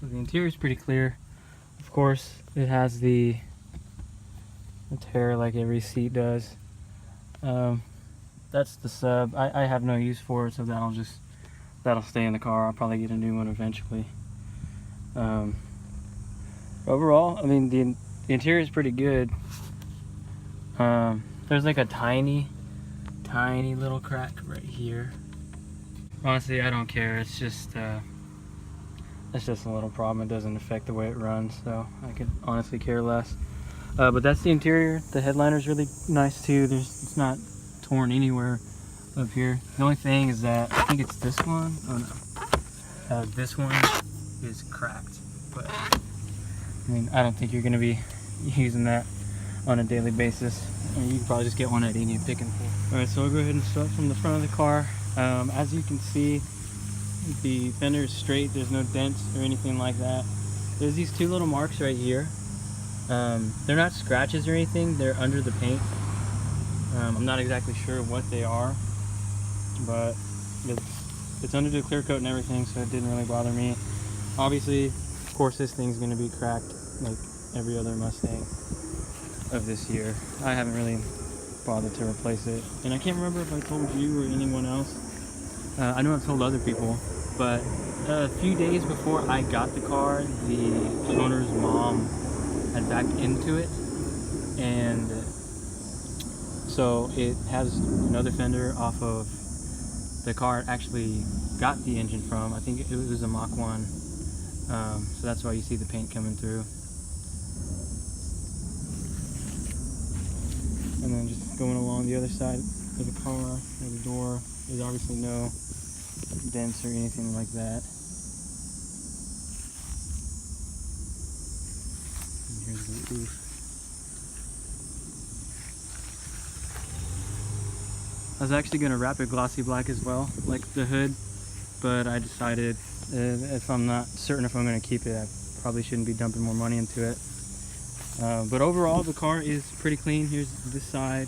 the interior is pretty clear. Of course, it has the tear like every seat does. That's the sub. I have no use for it, so that'll stay in the car. I'll probably get a new one eventually. Overall, I mean, the interior is pretty good. There's like a tiny little crack right here. Honestly, I don't care. It's just a little problem. It doesn't affect the way it runs, so I could honestly care less. But that's the interior. The headliner is really nice too. It's not torn anywhere up here. The only thing is that I think it's this one. Oh no, this one is cracked. But I mean, I don't think you're going to be using that on a daily basis. I mean, you can probably just get one at any pick and pull. All right, so I'll go ahead and start from the front of the car. As you can see, the fender is straight. There's no dents or anything like that. There's these two little marks right here. They're not scratches or anything. They're under the paint. I'm not exactly sure what they are, but it's under the clear coat and everything, so it didn't really bother me. Obviously, of course, this thing's going to be cracked like every other Mustang of this year. I haven't really bothered to replace it, and I can't remember if I told you or anyone else. I know I've told other people, but a few days before I got the car, the owner's mom had backed into it, and so it has another fender off of the car it actually got the engine from. I think it was a Mach 1, so that's why you see the paint coming through. And then just going along the other side of the car, or the door, there's obviously no dents or anything like that. And here's the roof. I was actually going to wrap it glossy black as well, like the hood, but I decided if I'm not certain if I'm going to keep it, I probably shouldn't be dumping more money into it. But overall, the car is pretty clean. Here's this side.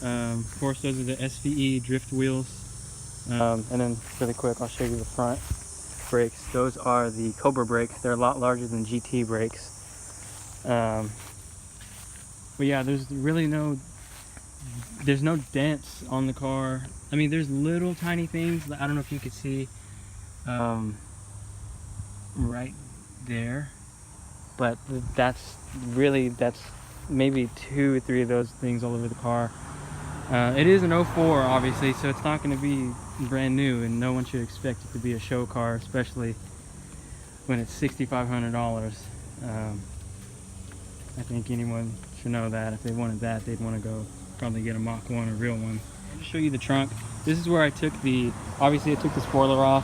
Of course, those are the SVE drift wheels. And then really quick, I'll show you the front brakes. Those are the Cobra brakes. They're a lot larger than GT brakes. But yeah, there's really no dents on the car. I mean, there's little tiny things that I don't know if you could see right there, but that's maybe 2 or 3 of those things all over the car. It is an 04 obviously, so it's not going to be brand new, and no one should expect it to be a show car, especially when it's $6,500. I think anyone should know that. If they wanted that, they'd want to go probably get a Mach 1 or real one. I'll show you the trunk. This is where I took obviously I took the spoiler off.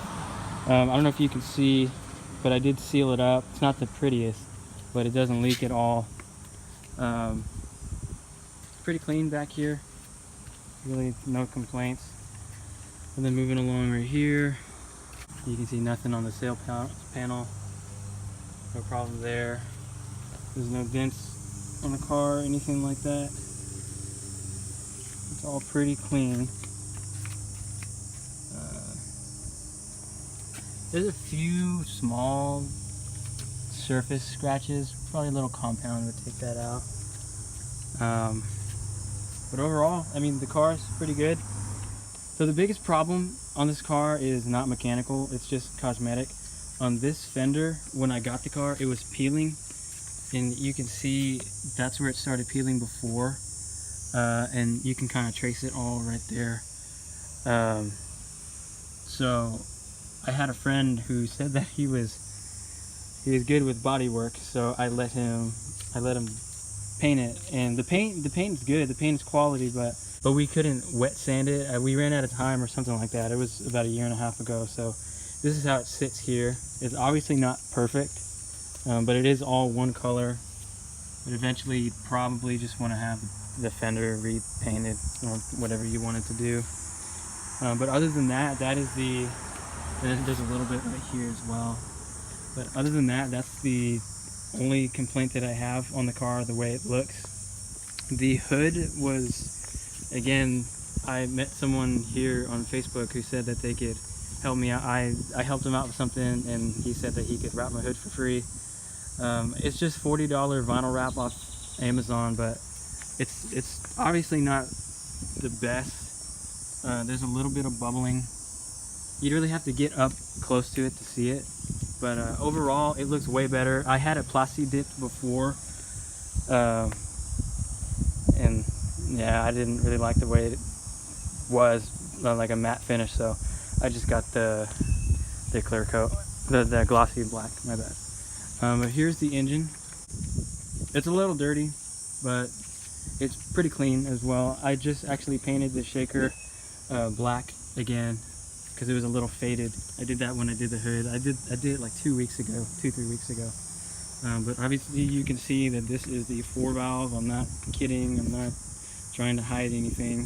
I don't know if you can see, but I did seal it up. It's not the prettiest, but it doesn't leak at all. It's pretty clean back here. Really no complaints. And then moving along right here, you can see nothing on the sail panel. No problem there. There's no dents on the car or anything like that. It's all pretty clean. There's a few small surface scratches. Probably a little compound would take that out. But overall, I mean, the car is pretty good. So the biggest problem on this car is not mechanical, it's just cosmetic. On this fender, when I got the car, it was peeling, and you can see that's where it started peeling before, and you can kind of trace it all right there. So I had a friend who said that he was good with body work, so I let him paint it, and the paint is good. The paint is quality, but we couldn't wet sand it. We ran out of time or something like that. It was about 1.5 years ago. So this is how it sits here. It's obviously not perfect, but it is all one color. But eventually you'd probably just want to have the fender repainted or whatever you wanted to do. But other than that, and there's a little bit right here as well. But other than that, that's the only complaint that I have on the car, the way it looks. The hood was, again, I met someone here on Facebook who said that they could helped me out. I helped him out with something, and he said that he could wrap my hood for free. It's just $40 vinyl wrap off Amazon, but it's obviously not the best. There's a little bit of bubbling. You'd really have to get up close to it to see it, but overall it looks way better. I had it plasti dipped before, and yeah, I didn't really like the way it was, like a matte finish, so I just got the clear coat, the glossy black, my bad. But here's the engine. It's a little dirty, but it's pretty clean as well. I just actually painted the shaker black again because it was a little faded. I did that when I did the hood. I did it like 3 weeks ago. But obviously you can see that this is the 4-valve. I'm not kidding. I'm not trying to hide anything.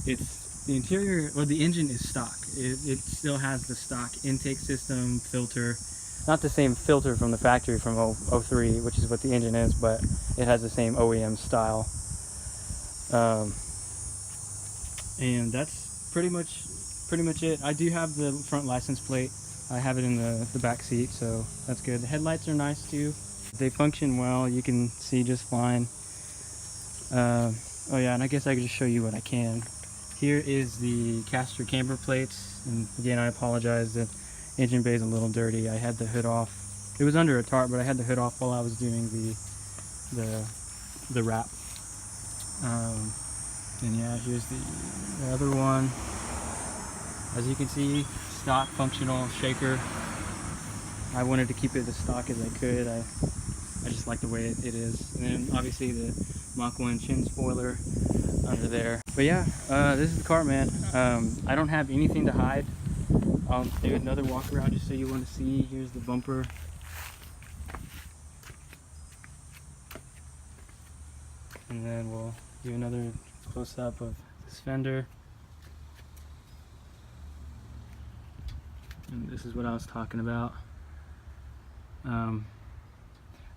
It's the interior, or the engine is stock. It still has the stock intake system, filter. Not the same filter from the factory from 03, which is what the engine is, but it has the same OEM style. And that's pretty much it. I do have the front license plate. I have it in the back seat, so that's good. The headlights are nice too. They function well. You can see just fine. Oh yeah, and I guess I could just show you what I can. Here is the caster camber plates, and again I apologize, the engine bay is a little dirty. I had the hood off. It was under a tarp, but I had the hood off while I was doing the wrap. And yeah, here's the other one. As you can see, stock functional shaker. I wanted to keep it as stock as I could. I just like the way it is. And then obviously the Mach 1 chin spoiler under there. But yeah, this is the car, man. I don't have anything to hide. I'll do another walk around just so you want to see. Here's the bumper. And then we'll do another close-up of this fender. And this is what I was talking about.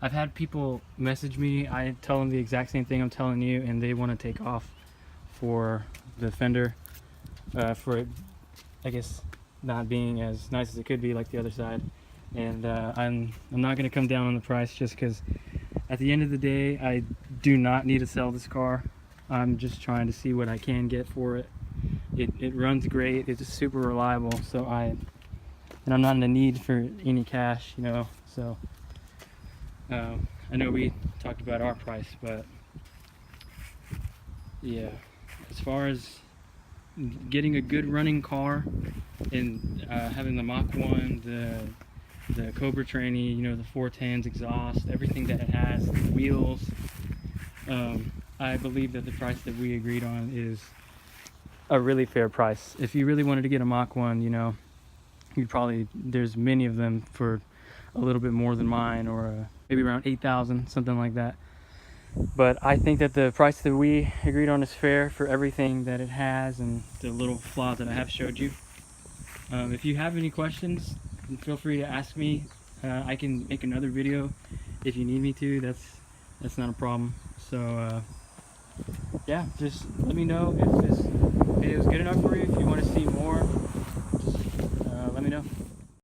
I've had people message me. I tell them the exact same thing I'm telling you, and they want to take off for the fender, for it, I guess, not being as nice as it could be like the other side. And I'm not going to come down on the price just because at the end of the day I do not need to sell this car. I'm just trying to see what I can get for it. It runs great. It's super reliable, so I'm not in the need for any cash, you know. So I know we talked about our price, but yeah, as far as getting a good running car and having the Mach 1, the Cobra tranny, you know, the 410s exhaust, everything that it has, the wheels, I believe that the price that we agreed on is a really fair price. If you really wanted to get a Mach 1, you know, you'd probably, there's many of them for a little bit more than mine, or maybe around 8,000, something like that. But I think that the price that we agreed on is fair for everything that it has and the little flaws that I have showed you. If you have any questions, feel free to ask me. I can make another video if you need me to. That's not a problem. So yeah, just let me know if this video is good enough for you. If you want to see more, just let me know.